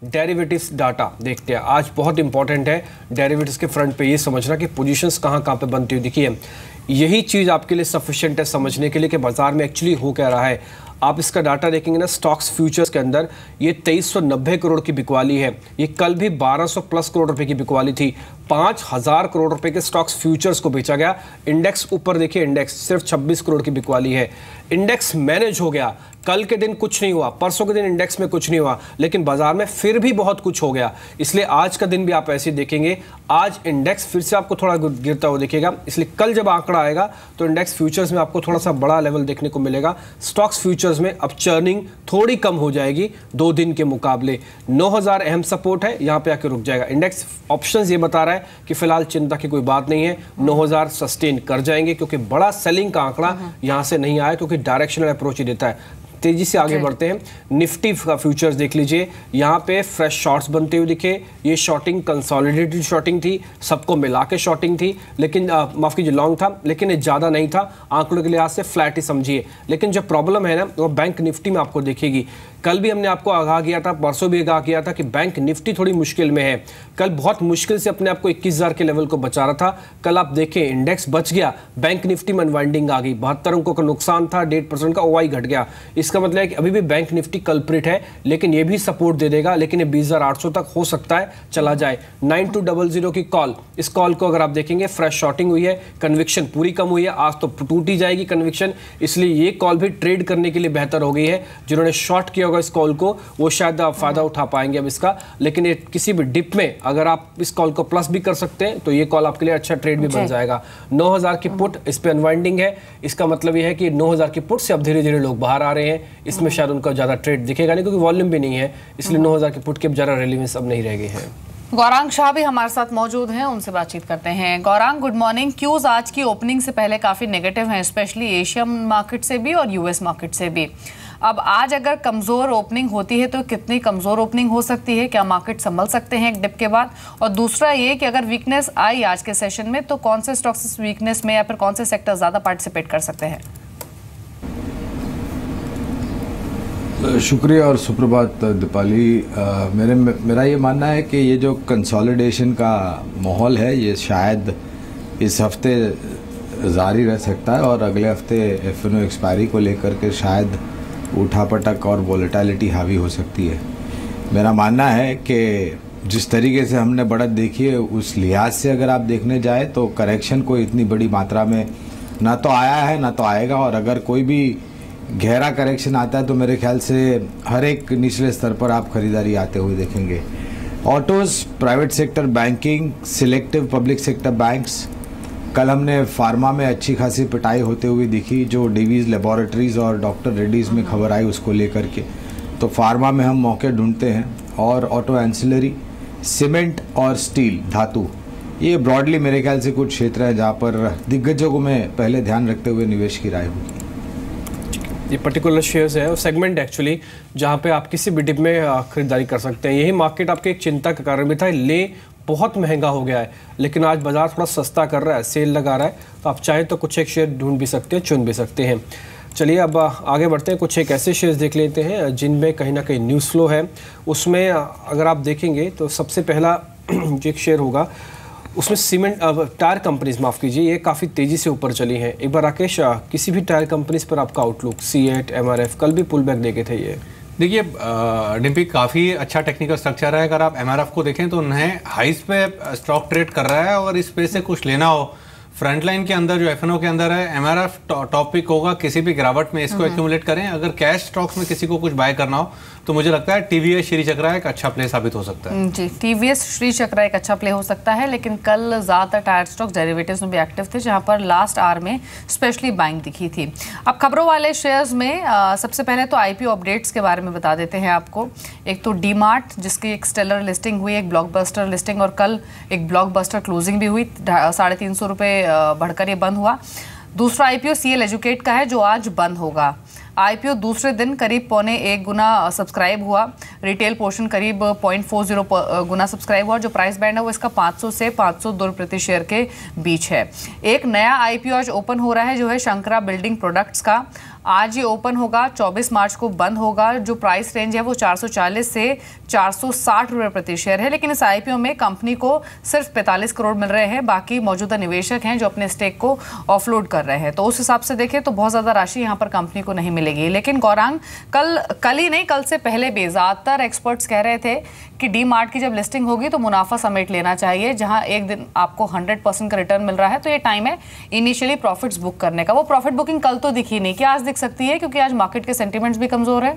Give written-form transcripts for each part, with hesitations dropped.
Derivatives data देखते हैं। आज बहुत इंपॉर्टेंट है डेरिवेटिव्स के फ्रंट पे ये समझना कि पोजीशंस कहाँ कहाँ पे बनती हुई दिखी है। यही चीज़ आपके लिए सफिशिएंट है समझने के लिए कि बाजार में एक्चुअली हो क्या रहा है। आप इसका डाटा देखेंगे ना, स्टॉक्स फ्यूचर्स के अंदर ये 2390 करोड़ की बिकवाली है। ये कल भी 1200 प्लस करोड़ रुपए की बिकवाली थी। 5000 करोड़ रुपए के स्टॉक्स फ्यूचर्स को बेचा गया। इंडेक्स ऊपर देखिए, इंडेक्स सिर्फ 26 करोड़ की बिकवाली है। इंडेक्स मैनेज हो गया। कल के दिन कुछ नहीं हुआ, परसों के दिन इंडेक्स में कुछ नहीं हुआ, लेकिन बाजार में फिर भी बहुत कुछ हो गया। इसलिए आज का दिन भी आप ऐसे देखेंगे, आज इंडेक्स फिर से आपको थोड़ा गिरता हुआ दिखेगा। इसलिए कल जब आंकड़ा आएगा तो इंडेक्स फ्यूचर्स में आपको थोड़ा सा बड़ा लेवल देखने को मिलेगा। स्टॉक्स फ्यूचर्स में अब चर्निंग थोड़ी कम हो जाएगी 2 दिन के मुकाबले। 9000 अहम सपोर्ट है, यहाँ पे आके रुक जाएगा। इंडेक्स ऑप्शंस ये बता रहा है कि फिलहाल चिंता की कोई बात नहीं है, 9000 सस्टेन कर जाएंगे, क्योंकि बड़ा सेलिंग का आंकड़ा यहाँ से नहीं आया, क्योंकि डायरेक्शनल अप्रोच ही देता है। तेजी से आगे बढ़ते हैं। निफ्टी का फ्यूचर्स देख लीजिए, यहाँ पे फ्रेश शॉर्ट्स बनते हुए दिखे। ये शॉर्टिंग कंसोलिडेटेड शॉर्टिंग थी, सबको मिला के शॉर्टिंग थी, लेकिन माफ कीजिए लॉन्ग था, लेकिन ये ज़्यादा नहीं था। आंकड़ों के लिहाज से फ्लैट ही समझिए। लेकिन जो प्रॉब्लम है ना, वो बैंक निफ्टी में आपको दिखेगी। कल भी हमने आपको आगाह किया था, परसों भी आगाह किया था कि बैंक निफ्टी थोड़ी मुश्किल में है। कल बहुत मुश्किल से अपने आप को 21000 के लेवल को बचा रहा था। कल आप देखें इंडेक्स बच गया, बैंक निफ्टी में अनवाइंडिंग आ गई। 72 अंकों का नुकसान था, 1.5% का ओआई घट गया। इसका मतलब है कि अभी भी बैंक निफ्टी कल्प्रिट है, लेकिन ये भी सपोर्ट दे देगा। लेकिन ये 20800 तक हो सकता है चला जाए। 9200 की कॉल, इस कॉल को अगर आप देखेंगे फ्रेश शॉर्टिंग हुई है, कन्विक्शन पूरी कम हुई है। आज तो टूट ही जाएगी कन्विक्शन, इसलिए ये कॉल भी ट्रेड करने के लिए बेहतर हो गई है। जिन्होंने शॉर्ट किया होगा इस कॉल को, वो शायद फायदा उठा पाएंगे अब इसका। लेकिन ये किसी भी डिप में अगर आप इस कॉल को प्लस भी कर सकते हैं तो ये कॉल आपके लिए अच्छा ट्रेड भी बन जाएगा। 9000 की पुट, इस पे अनवाइंडिंग है। इसका मतलब ये है कि 9000 की पुट से अब धीरे धीरे लोग बाहर आ रहे हैं। इसमें शायद उनका ज्यादा ट्रेड दिखेगा नहीं, क्योंकि वॉल्यूम भी नहीं है। इसलिए 9000 की पुट की अब ज्यादा रेलेवेंस अब नहीं रह गई है। गौरांग शाह भी हमारे साथ मौजूद हैं, उनसे बातचीत करते हैं। Gaurang, good morning. क्यूज आज की ओपनिंग से पहले काफी नेगेटिव हैं, स्पेशली एशियन मार्केट से भी और यूएस मार्केट से भी। अब आज अगर कमजोर ओपनिंग होती है तो कितनी कमजोर ओपनिंग हो सकती है? क्या मार्केट संभल सकते हैं एक डिप के बाद? और दूसरा ये कि अगर वीकनेस आई आज के सेशन में तो कौन से स्टॉक्स इस वीकनेस में या फिर कौन से सेक्टर ज्यादा पार्टिसिपेट कर सकते हैं? शुक्रिया और सुप्रभात दीपाली। मेरा ये मानना है कि ये जो कंसोलिडेशन का माहौल है ये शायद इस हफ्ते जारी रह सकता है, और अगले हफ्ते एफएनओ एक्सपायरी को लेकर के शायद उठापटक और वोलेटिलिटी हावी हो सकती है। मेरा मानना है कि जिस तरीके से हमने बढ़त देखी है उस लिहाज से अगर आप देखने जाए तो करेक्शन को इतनी बड़ी मात्रा में ना तो आया है ना तो आएगा, और अगर कोई भी गहरा करेक्शन आता है तो मेरे ख्याल से हर एक निचले स्तर पर आप खरीदारी आते हुए देखेंगे। Autos, private sector banking, selective public sector banks, कल हमने फार्मा में अच्छी खासी पिटाई होते हुए दिखी, जो डीवीज़ लेबॉरेटरीज़ और डॉक्टर रेड्डीज़ में खबर आई उसको लेकर के। तो फार्मा में हम मौके ढूंढते हैं, और ऑटो एंसिलरी, सीमेंट और स्टील धातु, ये ब्रॉडली मेरे ख्याल से कुछ क्षेत्र हैं जहाँ पर दिग्गजों को मैं पहले ध्यान रखते हुए निवेश की राय होगी। ये पर्टिकुलर शेयर्स है और सेगमेंट एक्चुअली जहाँ पे आप किसी भी डिप में खरीदारी कर सकते हैं। यही मार्केट आपके एक चिंता का कारण भी था। ले बहुत महंगा हो गया है, लेकिन आज बाजार थोड़ा सस्ता कर रहा है, सेल लगा रहा है, तो आप चाहे तो कुछ एक शेयर ढूंढ भी सकते हैं, चुन भी सकते हैं। चलिए अब आगे बढ़ते हैं, कुछ एक ऐसे शेयर्स देख लेते हैं जिनमें कहीं ना कहीं न्यूज़ फ्लो है। उसमें अगर आप देखेंगे तो सबसे पहला जो एक शेयर होगा उसमें सीमेंट टायर कंपनीज, माफ़ कीजिए, ये काफ़ी तेज़ी से ऊपर चली हैं। एक बार राकेश, किसी भी टायर कंपनीज पर आपका आउटलुक? सीएट, एमआरएफ कल भी पुल बैक देखे थे ये। देखिए डिम्पी, काफ़ी अच्छा टेक्निकल स्ट्रक्चर है। अगर आप एमआरएफ को देखें तो उन्हें हाइस पे स्टॉक ट्रेड कर रहा है, और इस पे से कुछ लेना हो फ्रंट लाइन के अंदर जो एफएनओ के अंदर है, एमआरएफ टॉपिक होगा किसी भी गिरावट में, इसको एक्यूमुलेट करें। अगर कैश स्टॉक्स में किसी को कुछ बाय करना हो तो मुझे लगता है टीवीएस श्री चक्रा एक अच्छा प्ले साबित हो सकता है। जी, टीवीएस श्री चक्रा एक अच्छा प्ले हो सकता है, लेकिन कल ज़्यादातर टायर स्टॉक्स डेरिवेटिव्स में भी एक्टिव थे, जहां पर लास्ट आवर में स्पेशली बाइंग दिखी थी। अब खबरों वाले शेयर्स में सबसे पहले तो आईपीओ अपडेट्स के बारे में बता देते हैं आपको। एक तो डीमार्ट, जिसकी एक स्टेलर लिस्टिंग हुई, एक ब्लॉकबस्टर लिस्टिंग, और कल एक ब्लॉकबस्टर क्लोजिंग भी हुई, 350 रुपये बढ़कर ये बंद हुआ। दूसरा आईपीओ सीएल एजुकेट का है, जो आज बंद होगा। आईपीओ दूसरे दिन करीब 1.25 गुना सब्सक्राइब हुआ, रिटेल पोर्शन करीब 0.40 गुना सब्सक्राइब हुआ। जो प्राइस बैंड है वो इसका 500 से 502 प्रति शेयर के बीच है। एक नया आईपीओ आज ओपन हो रहा है, जो है शंकरा बिल्डिंग प्रोडक्ट्स का। आज ये ओपन होगा, 24 मार्च को बंद होगा। जो प्राइस रेंज है वो 440 से 460 रुपये प्रति शेयर है। लेकिन इस आईपीओ में कंपनी को सिर्फ 45 करोड़ मिल रहे हैं, बाकी मौजूदा निवेशक हैं जो अपने स्टेक को ऑफलोड कर रहे हैं। तो उस हिसाब से देखें तो बहुत ज़्यादा राशि यहाँ पर कंपनी को नहीं मिलेगी। लेकिन गौरांग, कल ही नहीं, कल से पहले भी ज़्यादातर एक्सपर्ट्स कह रहे थे कि डी मार्ट की जब लिस्टिंग होगी तो मुनाफा समेट लेना चाहिए, जहां एक दिन आपको 100% का रिटर्न मिल रहा है। तो ये टाइम है इनिशियली प्रॉफिट्स बुक करने का। वो प्रॉफिट बुकिंग कल तो दिखी नहीं, क्या आज दिख सकती है? क्योंकि आज मार्केट के सेंटिमेंट्स भी कमजोर है।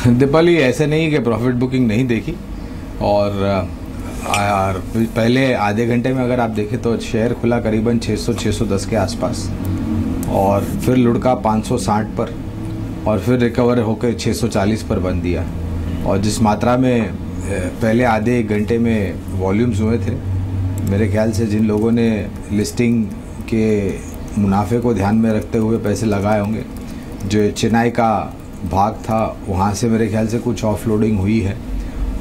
दीपाली, ऐसे नहीं कि प्रॉफिट बुकिंग नहीं देखी, और पहले आधे घंटे में अगर आप देखें तो शेयर खुला करीबन 600-610 के आसपास, और फिर लुढ़का 560 पर, और फिर रिकवर होकर 640 पर बंद दिया। और जिस मात्रा में पहले आधे एक घंटे में वॉल्यूम्स हुए थे, मेरे ख्याल से जिन लोगों ने लिस्टिंग के मुनाफे को ध्यान में रखते हुए पैसे लगाए होंगे, जो चेन्नई का भाग था वहाँ से मेरे ख्याल से कुछ ऑफलोडिंग हुई है।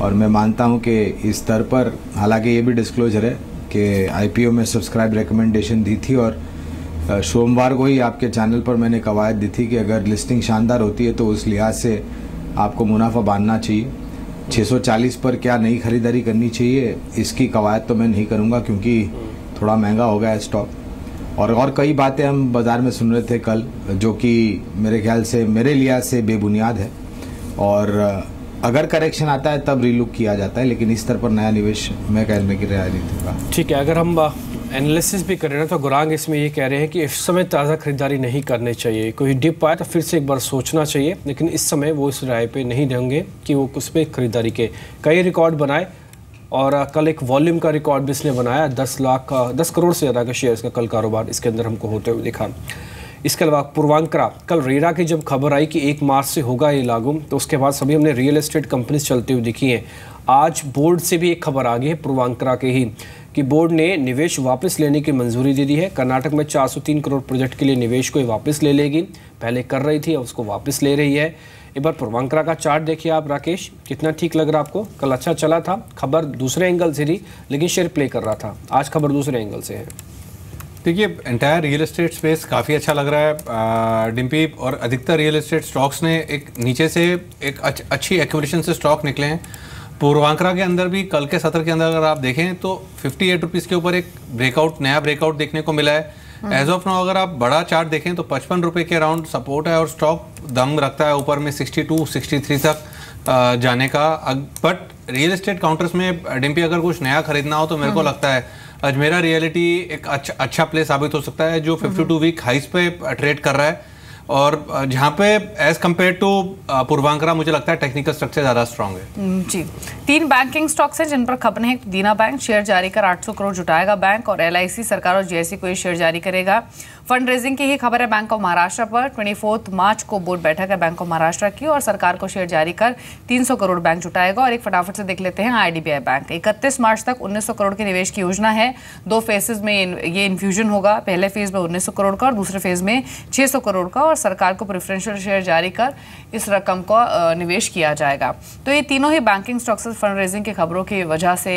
और मैं मानता हूँ कि इस स्तर पर, हालांकि ये भी डिस्क्लोजर है कि आईपीओ में सब्सक्राइब रिकमेंडेशन दी थी, और सोमवार को ही आपके चैनल पर मैंने कवायद दी थी कि अगर लिस्टिंग शानदार होती है तो उस लिहाज से आपको मुनाफा बांधना चाहिए। 640 पर क्या नई खरीदारी करनी चाहिए, इसकी कवायद तो मैं नहीं करूँगा, क्योंकि थोड़ा महंगा हो गया है स्टॉक। और कई बातें हम बाज़ार में सुन रहे थे कल, जो कि मेरे ख्याल से, मेरे लिहाज से बेबुनियाद है, और अगर करेक्शन आता है तब रीलुक किया जाता है, लेकिन इस स्तर पर नया निवेश मैं करने की राय नहीं दूंगा। ठीक है, अगर हम एनालिसिस भी कर रहे हैं तो गौरांग इसमें ये कह रहे हैं कि इस समय ताज़ा खरीदारी नहीं करनी चाहिए, कोई डिप आए तो फिर से एक बार सोचना चाहिए, लेकिन इस समय वो इस राय पे नहीं देंगे कि वो उस पर खरीदारी के कई रिकॉर्ड बनाए। और कल एक वॉल्यूम का रिकॉर्ड भी इसने बनाया, 10 करोड़ से ज़्यादा का शेयर्स का कल कारोबार इसके अंदर हमको होते हुए दिखा। इसके अलावा पूर्वांकरा, कल रेरा की जब खबर आई कि 1 मार्च से होगा ये लागू, तो उसके बाद सभी हमने रियल एस्टेट कंपनीज चलती हुई दिखी हैं। आज बोर्ड से भी एक खबर आ गई है पूर्वांकरा के ही, कि बोर्ड ने निवेश वापस लेने की मंजूरी दे दी है। कर्नाटक में 403 करोड़ प्रोजेक्ट के लिए निवेश को वापस ले लेगी, पहले कर रही थी, अब उसको वापस ले रही है। एक बार पूर्वांकरा का चार्ट देखिए आप राकेश, कितना ठीक लग रहा है आपको? कल अच्छा चला था, खबर दूसरे एंगल से थी लेकिन शेयर प्ले कर रहा था, आज खबर दूसरे एंगल से है। देखिए, एंटायर रियल एस्टेट स्पेस काफ़ी अच्छा लग रहा है डिम्पी, और अधिकतर रियल एस्टेट स्टॉक्स ने एक नीचे से एक अच्छी एक्यूमुलेशन से स्टॉक निकले हैं। पूर्वांकरा के अंदर भी कल के सत्र के अंदर अगर आप देखें तो 58 रुपीज़ के ऊपर एक नया ब्रेकआउट देखने को मिला है। एज ऑफ नाउ अगर आप बड़ा चार्ट देखें तो 55 रुपये के अराउंड सपोर्ट है, और स्टॉक दम रखता है ऊपर में 62-63 तक जाने का। बट रियल एस्टेट काउंटर्स में डिम्पी अगर कुछ नया खरीदना हो तो मेरे को लगता है अजमेरा रियलिटी एक अच्छा प्ले साबित हो सकता है, जो 52 वीक हाइस पे ट्रेड कर रहा है, और जहाँ पे एज कम्पेयर टू पूर्वांकरा मुझे लगता है टेक्निकल स्ट्रक्चर ज़्यादा स्ट्रांग है। जी, 3 बैंकिंग स्टॉक्स हैं जिन पर खबरें हैं। दीना बैंक शेयर जारी कर 800 करोड़ जुटाएगा बैंक, और LIC सरकार और GIC को ये शेयर जारी करेगा। फंड रेजिंग की ही खबर है बैंक ऑफ महाराष्ट्र पर। 24 मार्च को बोर्ड बैठक है बैंक ऑफ महाराष्ट्र की, और सरकार को शेयर जारी कर 300 करोड़ बैंक जुटाएगा। और एक फटाफट से देख लेते हैं IDBI बैंक, 31 मार्च तक 1900 करोड़ के निवेश की योजना है। 2 फेजेस में ये इन्फ्यूजन होगा, पहले फेज में 1900 करोड़ का और दूसरे फेज में 600 करोड़ का, और सरकार को प्रेफरेंशियल शेयर जारी कर इस रकम का निवेश किया जाएगा। तो ये तीनों ही बैंकिंग स्टॉक्स फंड रेजिंग की खबरों की वजह से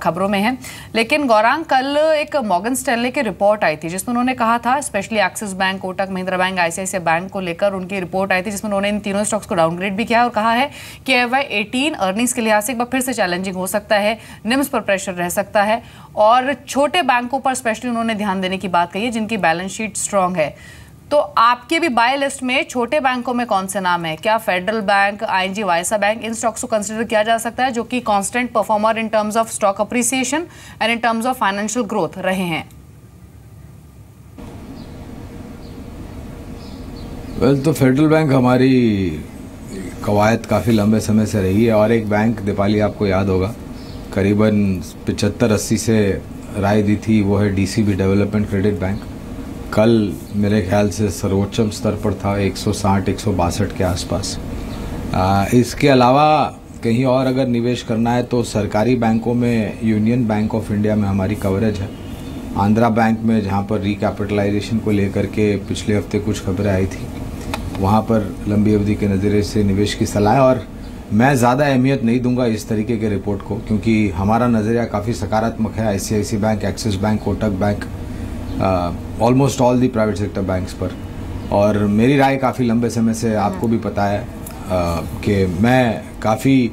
खबरों में है। लेकिन गौरांग, कल एक मॉर्गन स्टैनले की रिपोर्ट आई थी जिसमें उन्होंने कहा था, specially axis bank, Kotak Mahindra bank, ICICI bank को लेकर उनकी रिपोर्ट आई थी, जिसमें उन्होंने इन तीनों स्टॉक्स को डाउनग्रेड भी किया और कहा है कि FY18 अर्निंग्स के लिहाज से एक बार फिर से चैलेंजिंग हो सकता है, निम्स पर प्रेशर रह सकता है, और छोटे बैंकों पर स्पेशली उन्होंने ध्यान देने की बात कही है जिनकी बैलेंस शीट स्ट्रांग है। तो आपके भी बाय लिस्ट में छोटे बैंकों में कौन से नाम है? क्या फेडरल बैंक, ING, वायसा बैंक, इन स्टॉक्स को कंसीडर किया जा सकता है जो कि constant performer in terms of stock appreciation and in terms of financial growth रहे हैं? तो फेडरल बैंक हमारी कवायद काफ़ी लंबे समय से रही है, और एक बैंक दीपाली आपको याद होगा करीबन 75-80 से राय दी थी, वो है DCB डेवलपमेंट क्रेडिट बैंक। कल मेरे ख्याल से सर्वोच्चम स्तर पर था 160-162 के आसपास। इसके अलावा कहीं और अगर निवेश करना है तो सरकारी बैंकों में यूनियन बैंक ऑफ इंडिया में हमारी कवरेज है। आंध्रा बैंक में जहां पर रिकैपिटलाइजेशन को लेकर के पिछले हफ्ते कुछ खबरें आई थी, वहां पर लंबी अवधि के नज़रिए से निवेश की सलाह है, और मैं ज़्यादा अहमियत नहीं दूंगा इस तरीके के रिपोर्ट को, क्योंकि हमारा नज़रिया काफ़ी सकारात्मक है। ICICI bank, axis bank, Kotak bank, almost all the private sector banks पर। और मेरी राय काफ़ी लंबे समय से आपको भी पता है कि मैं काफ़ी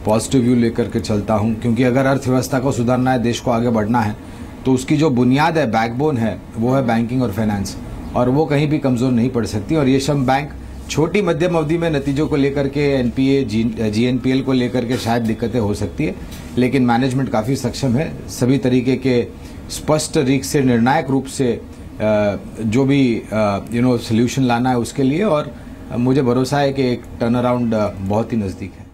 पॉजिटिव व्यू लेकर के चलता हूं, क्योंकि अगर अर्थव्यवस्था को सुधारना है, देश को आगे बढ़ना है, तो उसकी जो बुनियाद है, बैकबोन है, वो है बैंकिंग और फाइनेंस, और वो कहीं भी कमज़ोर नहीं पड़ सकती। और ये सब बैंक छोटी मध्यम अवधि में नतीजों को लेकर के एनपीए जीएनपीएल को लेकर के शायद दिक्कतें हो सकती है, लेकिन मैनेजमेंट काफ़ी सक्षम है सभी तरीके के स्पष्ट रीक से निर्णायक रूप से जो भी सोल्यूशन लाना है उसके लिए। और मुझे भरोसा है कि एक टर्न अराउंड बहुत ही नज़दीक है।